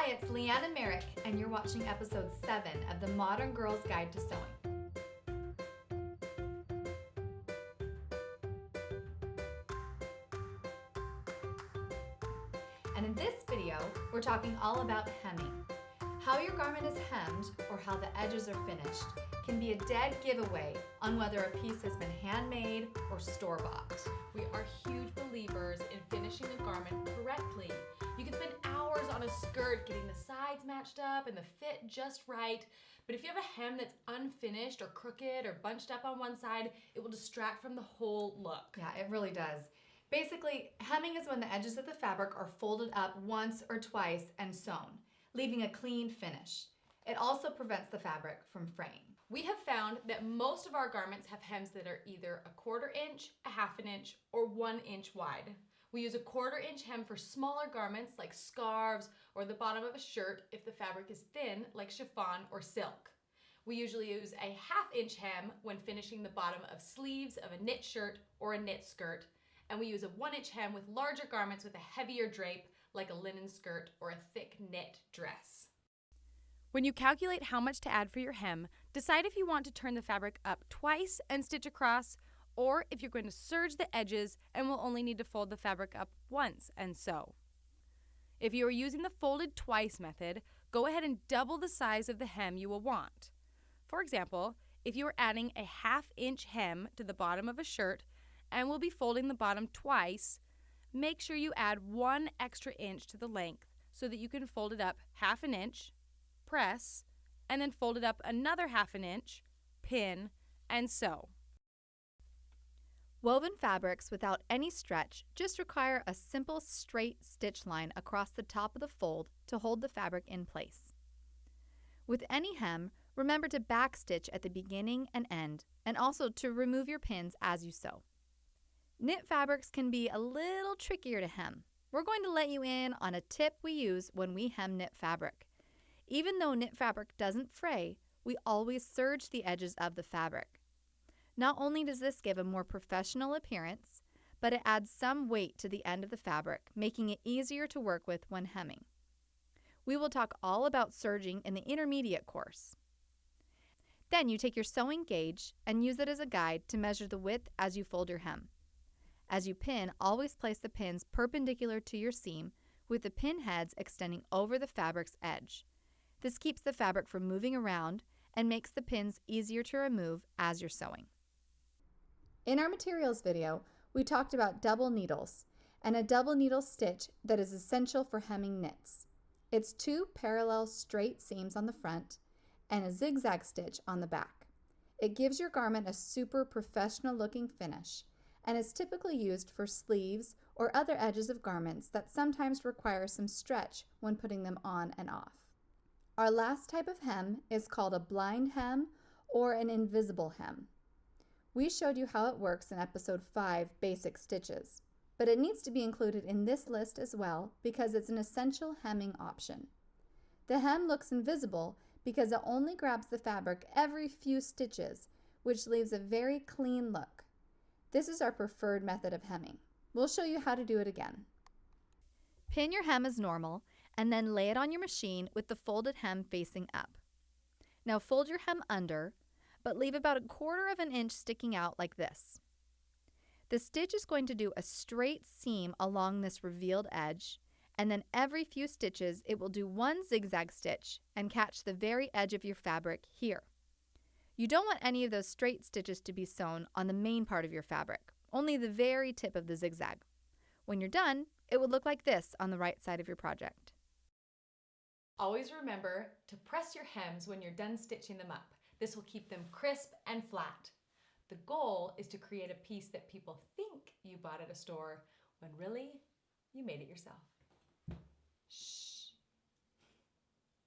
Hi, it's Leanna Merrick, and you're watching episode 7 of the Modern Girl's Guide to Sewing. And in this video, we're talking all about hemming. How your garment is hemmed, or how the edges are finished, can be a dead giveaway on whether a piece has been handmade or store-bought. We are huge believers in finishing a garment correctly. You can spend hours on a skirt getting the sides matched up and the fit just right, but if you have a hem that's unfinished or crooked or bunched up on one side, it will distract from the whole look. Yeah, it really does. Basically, hemming is when the edges of the fabric are folded up once or twice and sewn, leaving a clean finish. It also prevents the fabric from fraying. We have found that most of our garments have hems that are either a 1/4 inch, a 1/2 inch, or 1 inch wide. We use a 1/4 inch hem for smaller garments like scarves or the bottom of a shirt if the fabric is thin like chiffon or silk. We usually use a 1/2 inch hem when finishing the bottom of sleeves of a knit shirt or a knit skirt, and we use a 1 inch hem with larger garments with a heavier drape like a linen skirt or a thick knit dress. When you calculate how much to add for your hem, decide if you want to turn the fabric up twice and stitch across, or if you're going to serge the edges and will only need to fold the fabric up once and sew. If you are using the folded twice method, go ahead and double the size of the hem you will want. For example, if you are adding a 1/2 inch hem to the bottom of a shirt and will be folding the bottom twice, make sure you add 1 extra inch to the length so that you can fold it up 1/2 inch, press, and then fold it up another 1/2 inch, pin, and sew. Woven fabrics without any stretch just require a simple straight stitch line across the top of the fold to hold the fabric in place. With any hem, remember to backstitch at the beginning and end, and also to remove your pins as you sew. Knit fabrics can be a little trickier to hem. We're going to let you in on a tip we use when we hem knit fabric. Even though knit fabric doesn't fray, we always serge the edges of the fabric. Not only does this give a more professional appearance, but it adds some weight to the end of the fabric, making it easier to work with when hemming. We will talk all about serging in the intermediate course. Then you take your sewing gauge and use it as a guide to measure the width as you fold your hem. As you pin, always place the pins perpendicular to your seam, with the pin heads extending over the fabric's edge. This keeps the fabric from moving around and makes the pins easier to remove as you're sewing. In our materials video, we talked about double needles and a double needle stitch that is essential for hemming knits. It's 2 parallel straight seams on the front and a zigzag stitch on the back. It gives your garment a super professional looking finish and is typically used for sleeves or other edges of garments that sometimes require some stretch when putting them on and off. Our last type of hem is called a blind hem or an invisible hem. We showed you how it works in episode 5, Basic Stitches, but it needs to be included in this list as well because it's an essential hemming option. The hem looks invisible because it only grabs the fabric every few stitches, which leaves a very clean look. This is our preferred method of hemming. We'll show you how to do it again. Pin your hem as normal and then lay it on your machine with the folded hem facing up. Now fold your hem under, but leave about 1/4 of an inch sticking out like this. The stitch is going to do a straight seam along this revealed edge, and then every few stitches it will do 1 zigzag stitch and catch the very edge of your fabric here. You don't want any of those straight stitches to be sewn on the main part of your fabric, only the very tip of the zigzag. When you're done, it would look like this on the right side of your project. Always remember to press your hems when you're done stitching them up. This will keep them crisp and flat. The goal is to create a piece that people think you bought at a store when really you made it yourself. Shh.